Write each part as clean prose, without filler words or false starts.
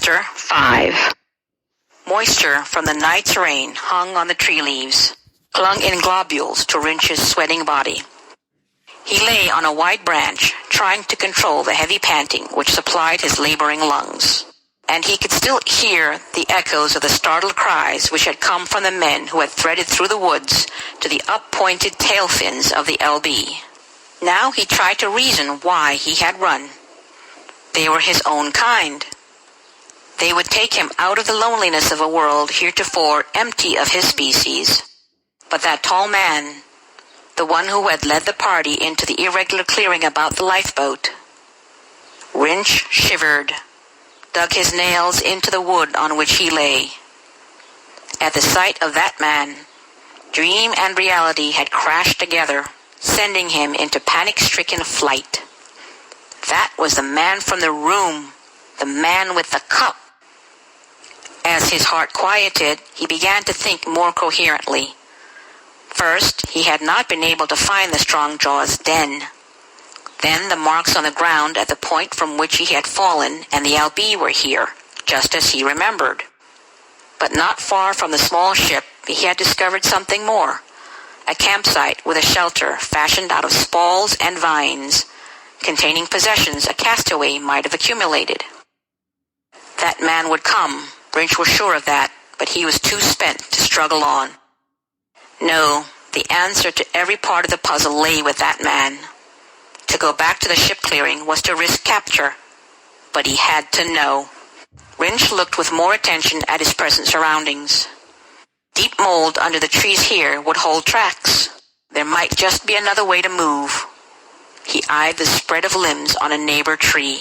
Chapter 5. Moisture from the night's rain hung on the tree leaves, clung in globules to Wrench's sweating body. He lay on a wide branch, trying to control the heavy panting which supplied his laboring lungs. And he could still hear the echoes of the startled cries which had come from the men who had threaded through the woods to the up-pointed tail fins of the LB. Now he tried to reason why he had run. They were his own kind. They would take him out of the loneliness of a world heretofore empty of his species. But that tall man, the one who had led the party into the irregular clearing about the lifeboat. Wrench shivered, dug his nails into the wood on which he lay. At the sight of that man, dream and reality had crashed together, sending him into panic-stricken flight. That was the man from the room, the man with the cup. As his heart quieted, he began to think more coherently. First, he had not been able to find the strong jaw's den. Then the marks on the ground at the point from which he had fallen and the LB were here, just as he remembered. But not far from the small ship, he had discovered something more. A campsite with a shelter fashioned out of spalls and vines, containing possessions a castaway might have accumulated. That man would come, Wrench was sure of that, but he was too spent to struggle on. No, the answer to every part of the puzzle lay with that man. To go back to the ship clearing was to risk capture, but he had to know. Wrench looked with more attention at his present surroundings. Deep mold under the trees here would hold tracks. There might just be another way to move. He eyed the spread of limbs on a neighbor tree.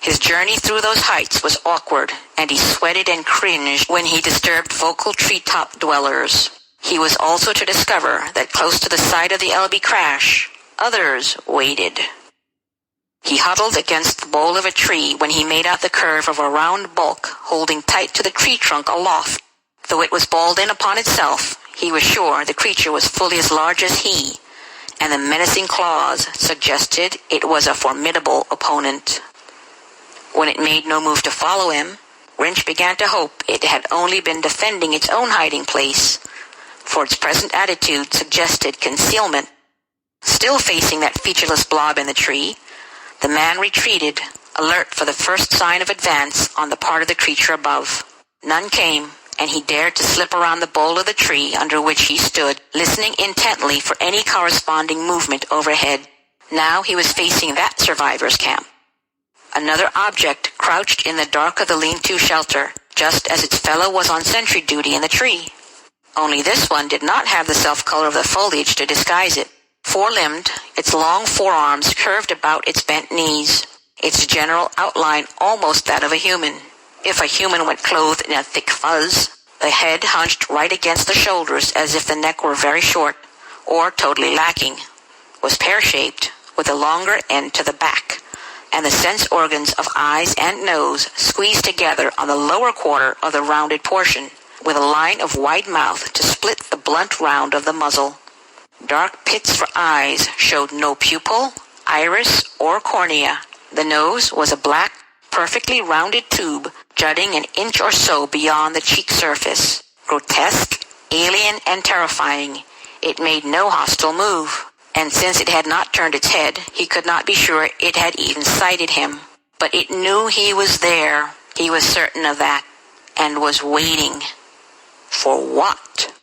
His journey through those heights was awkward, and he sweated and cringed when he disturbed vocal treetop dwellers. He was also to discover that close to the site of the LB crash, others waited. He huddled against the bole of a tree when he made out the curve of a round bulk holding tight to the tree trunk aloft. Though it was balled in upon itself, he was sure the creature was fully as large as he, and the menacing claws suggested it was a formidable opponent. When it made no move to follow him, Wrench began to hope it had only been defending its own hiding place, for its present attitude suggested concealment. Still facing that featureless blob in the tree, the man retreated, alert for the first sign of advance on the part of the creature above. None came, and he dared to slip around the bole of the tree under which he stood, listening intently for any corresponding movement overhead. Now he was facing that survivor's camp. Another object crouched in the dark of the lean-to shelter, just as its fellow was on sentry duty in the tree. Only this one did not have the self-color of the foliage to disguise it. Four-limbed, its long forearms curved about its bent knees, its general outline almost that of a human. If a human went clothed in a thick fuzz, the head hunched right against the shoulders as if the neck were very short, or totally lacking, was pear-shaped, with a longer end to the back, and the sense organs of eyes and nose squeezed together on the lower quarter of the rounded portion, with a line of wide mouth to split the blunt round of the muzzle. Dark pits for eyes showed no pupil, iris, or cornea. The nose was a black, perfectly rounded tube jutting an inch or so beyond the cheek surface. Grotesque, alien, and terrifying, it made no hostile move. And since it had not turned its head, he could not be sure it had even sighted him. But it knew he was there. He was certain of that, and was waiting. For what?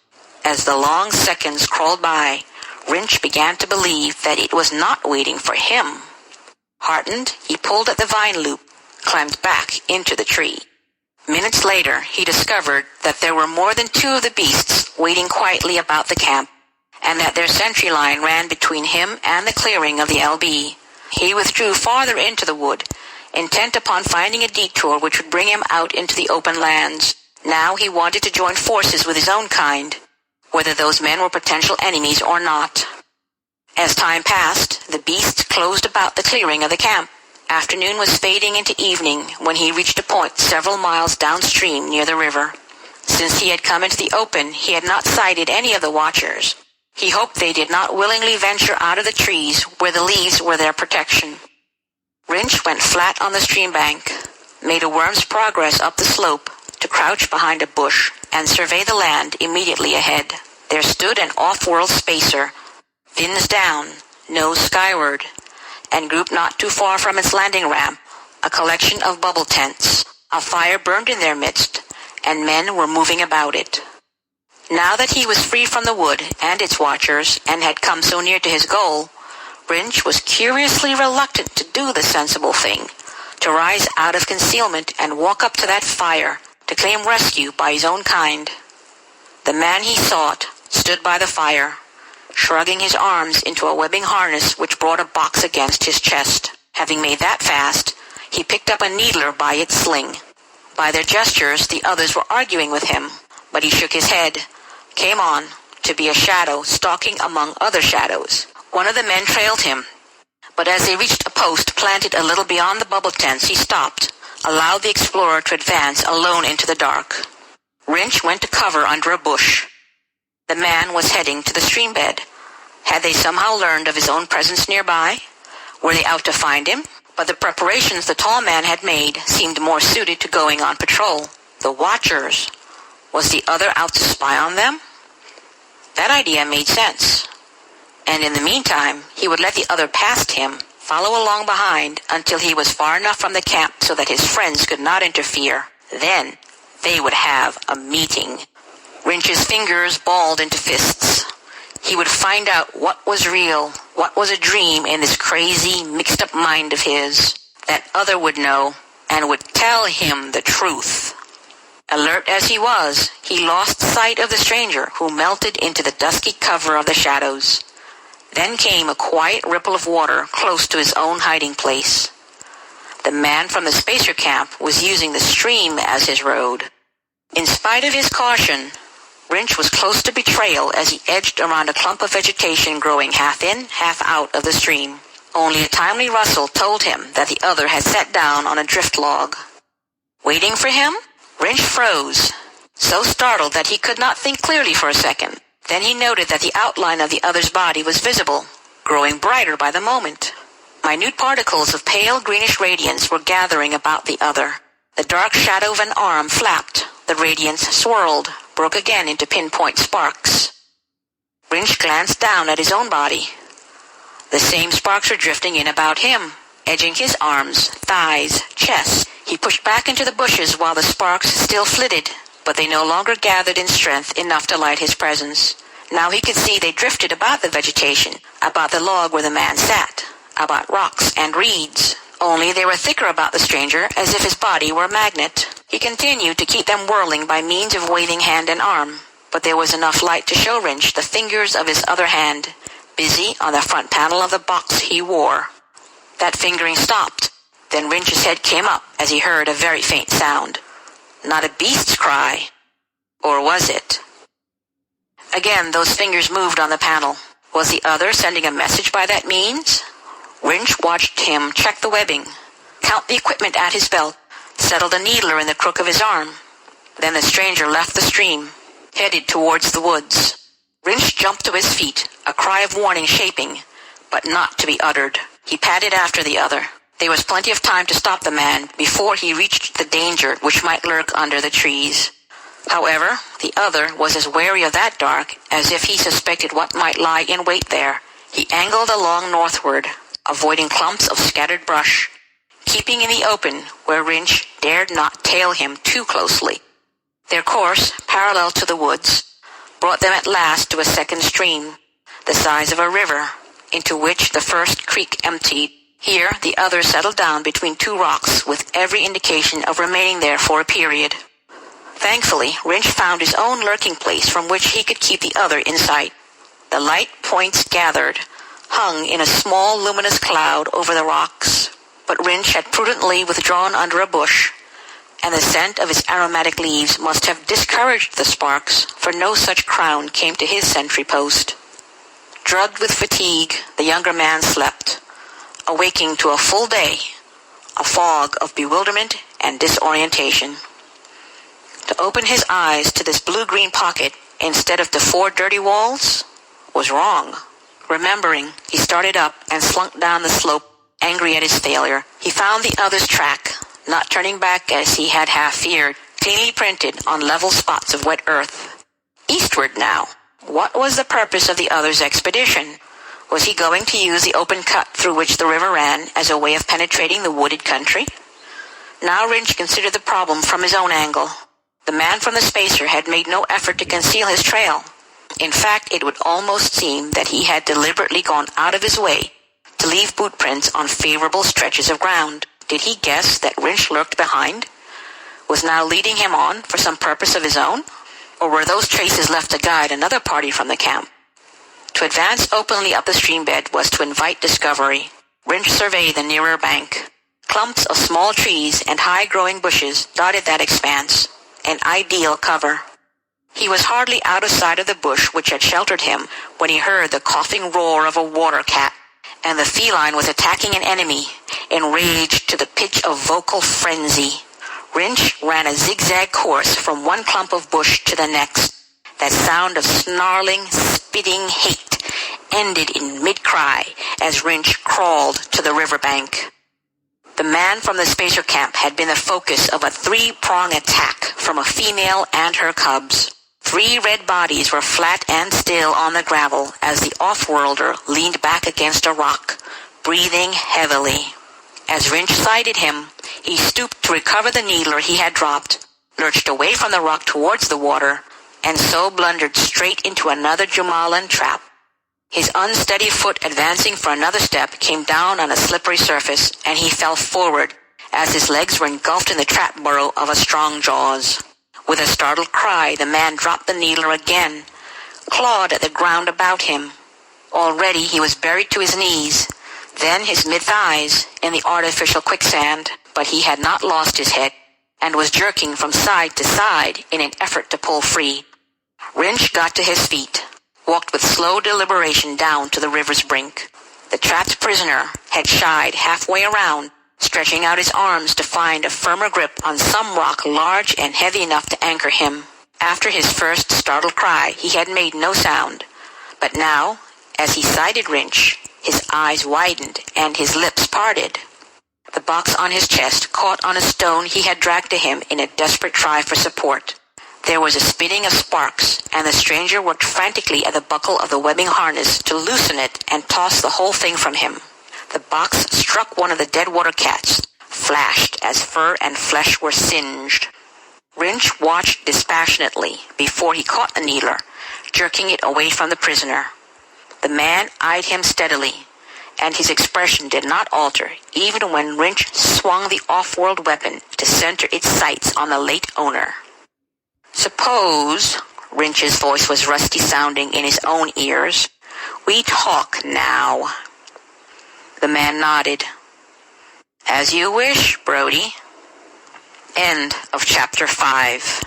As the long seconds crawled by, Wrench began to believe that it was not waiting for him. Heartened, he pulled at the vine loop, climbed back into the tree. Minutes later, he discovered that there were more than two of the beasts waiting quietly about the camp, and that their sentry line ran between him and the clearing of the LB. He withdrew farther into the wood, intent upon finding a detour which would bring him out into the open lands. Now he wanted to join forces with his own kind, whether those men were potential enemies or not. As time passed, the beasts closed about the clearing of the camp. Afternoon was fading into evening when he reached a point several miles downstream near the river. Since he had come into the open, he had not sighted any of the watchers. He hoped they did not willingly venture out of the trees where the leaves were their protection. Wrench went flat on the stream bank, made a worm's progress up the slope to crouch behind a bush and survey the land immediately ahead. There stood an off-world spacer, fins down, nose skyward, and grouped not too far from its landing ramp, a collection of bubble tents. A fire burned in their midst, and men were moving about it. Now that he was free from the wood and its watchers, and had come so near to his goal, Wrench was curiously reluctant to do the sensible thing, to rise out of concealment and walk up to that fire, to claim rescue by his own kind. The man he sought stood by the fire, shrugging his arms into a webbing harness which brought a box against his chest. Having made that fast, he picked up a needler by its sling. By their gestures, the others were arguing with him, but he shook his head, came on, to be a shadow stalking among other shadows. One of the men trailed him, but as they reached a post planted a little beyond the bubble tents, he stopped, allowed the explorer to advance alone into the dark. Wrench went to cover under a bush. The man was heading to the stream bed. Had they somehow learned of his own presence nearby? Were they out to find him? But the preparations the tall man had made seemed more suited to going on patrol. The Watchers. Was the other out to spy on them? That idea made sense. And in the meantime, he would let the other past him, follow along behind until he was far enough from the camp so that his friends could not interfere. Then they would have a meeting. Wrench's fingers balled into fists. He would find out what was real, what was a dream in this crazy, mixed-up mind of his. That other would know and would tell him the truth. Alert as he was, he lost sight of the stranger who melted into the dusky cover of the shadows. Then came a quiet ripple of water close to his own hiding place. The man from the spacer camp was using the stream as his road. In spite of his caution, Wrench was close to betrayal as he edged around a clump of vegetation growing half in, half out of the stream. Only a timely rustle told him that the other had sat down on a drift log. Waiting for him? Wrench froze, so startled that he could not think clearly for a second. Then he noted that the outline of the other's body was visible, growing brighter by the moment. Minute particles of pale greenish radiance were gathering about the other. The dark shadow of an arm flapped. The radiance swirled, broke again into pinpoint sparks. Wrench glanced down at his own body. The same sparks were drifting in about him, edging his arms, thighs, chest. He pushed back into the bushes while the sparks still flitted, but they no longer gathered in strength enough to light his presence. Now he could see they drifted about the vegetation, about the log where the man sat, about rocks and reeds. Only they were thicker about the stranger, as if his body were a magnet. He continued to keep them whirling by means of waving hand and arm, but there was enough light to show Wrench the fingers of his other hand, busy on the front panel of the box he wore. That fingering stopped. Then Wrench's head came up as he heard a very faint sound. Not a beast's cry. Or was it? Again, those fingers moved on the panel. Was the other sending a message by that means? Wrench watched him check the webbing, count the equipment at his belt, settled a needler in the crook of his arm. Then the stranger left the stream, headed towards the woods. Wrench jumped to his feet, a cry of warning shaping, but not to be uttered. He padded after the other. There was plenty of time to stop the man before he reached the danger which might lurk under the trees. However, the other was as wary of that dark as if he suspected what might lie in wait there. He angled along northward, avoiding clumps of scattered brush, keeping in the open where Wrench dared not tail him too closely. Their course, parallel to the woods, brought them at last to a second stream, the size of a river, into which the first creek emptied. Here the other settled down between two rocks with every indication of remaining there for a period. Thankfully, Wrench found his own lurking place from which he could keep the other in sight. The light points gathered, hung in a small luminous cloud over the rocks, but Wrench had prudently withdrawn under a bush, and the scent of its aromatic leaves must have discouraged the sparks, for no such crown came to his sentry post. Drugged with fatigue, the younger man slept, awaking to a full day, a fog of bewilderment and disorientation. To open his eyes to this blue-green pocket instead of to four dirty walls was wrong. Remembering, he started up and slunk down the slope, angry at his failure. He found the other's track, not turning back as he had half feared, cleanly printed on level spots of wet earth. Eastward now. What was the purpose of the other's expedition? Was he going to use the open cut through which the river ran as a way of penetrating the wooded country? Now Wrench considered the problem from his own angle. The man from the spacer had made no effort to conceal his trail. In fact, it would almost seem that he had deliberately gone out of his way to leave boot prints on favorable stretches of ground. Did he guess that Wrench lurked behind? Was now leading him on for some purpose of his own? Or were those traces left to guide another party from the camp? To advance openly up the stream bed was to invite discovery. Wrench surveyed the nearer bank. Clumps of small trees and high-growing bushes dotted that expanse, an ideal cover. He was hardly out of sight of the bush which had sheltered him when he heard the coughing roar of a water cat, and the feline was attacking an enemy, enraged to the pitch of vocal frenzy. Wrench ran a zigzag course from one clump of bush to the next. That sound of snarling, spitting hate ended in mid-cry as Wrench crawled to the riverbank. The man from the spacer camp had been the focus of a three-prong attack from a female and her cubs. 3 red bodies were flat and still on the gravel as the off-worlder leaned back against a rock, breathing heavily. As Wrench sighted him, he stooped to recover the needler he had dropped, lurched away from the rock towards the water, and so blundered straight into another jumalan trap. His unsteady foot advancing for another step came down on a slippery surface, and he fell forward as his legs were engulfed in the trap burrow of a strong jaws. With a startled cry, the man dropped the needler again, clawed at the ground about him. Already he was buried to his knees, then his mid-thighs in the artificial quicksand, but he had not lost his head, and was jerking from side to side in an effort to pull free. Wrench got to his feet, walked with slow deliberation down to the river's brink. The trapped prisoner had shied halfway around, stretching out his arms to find a firmer grip on some rock large and heavy enough to anchor him. After his first startled cry, he had made no sound. But now, as he sighted Wrench, his eyes widened and his lips parted. The box on his chest caught on a stone he had dragged to him in a desperate try for support. There was a spitting of sparks, and the stranger worked frantically at the buckle of the webbing harness to loosen it and toss the whole thing from him. The box struck one of the dead water cats, flashed as fur and flesh were singed. Wrench watched dispassionately before he caught the needler, jerking it away from the prisoner. The man eyed him steadily, and his expression did not alter even when Wrench swung the off-world weapon to center its sights on the late owner. "Suppose," Wrench's voice was rusty-sounding in his own ears, "we talk now." The man nodded. "As you wish, Brody." End of chapter 5.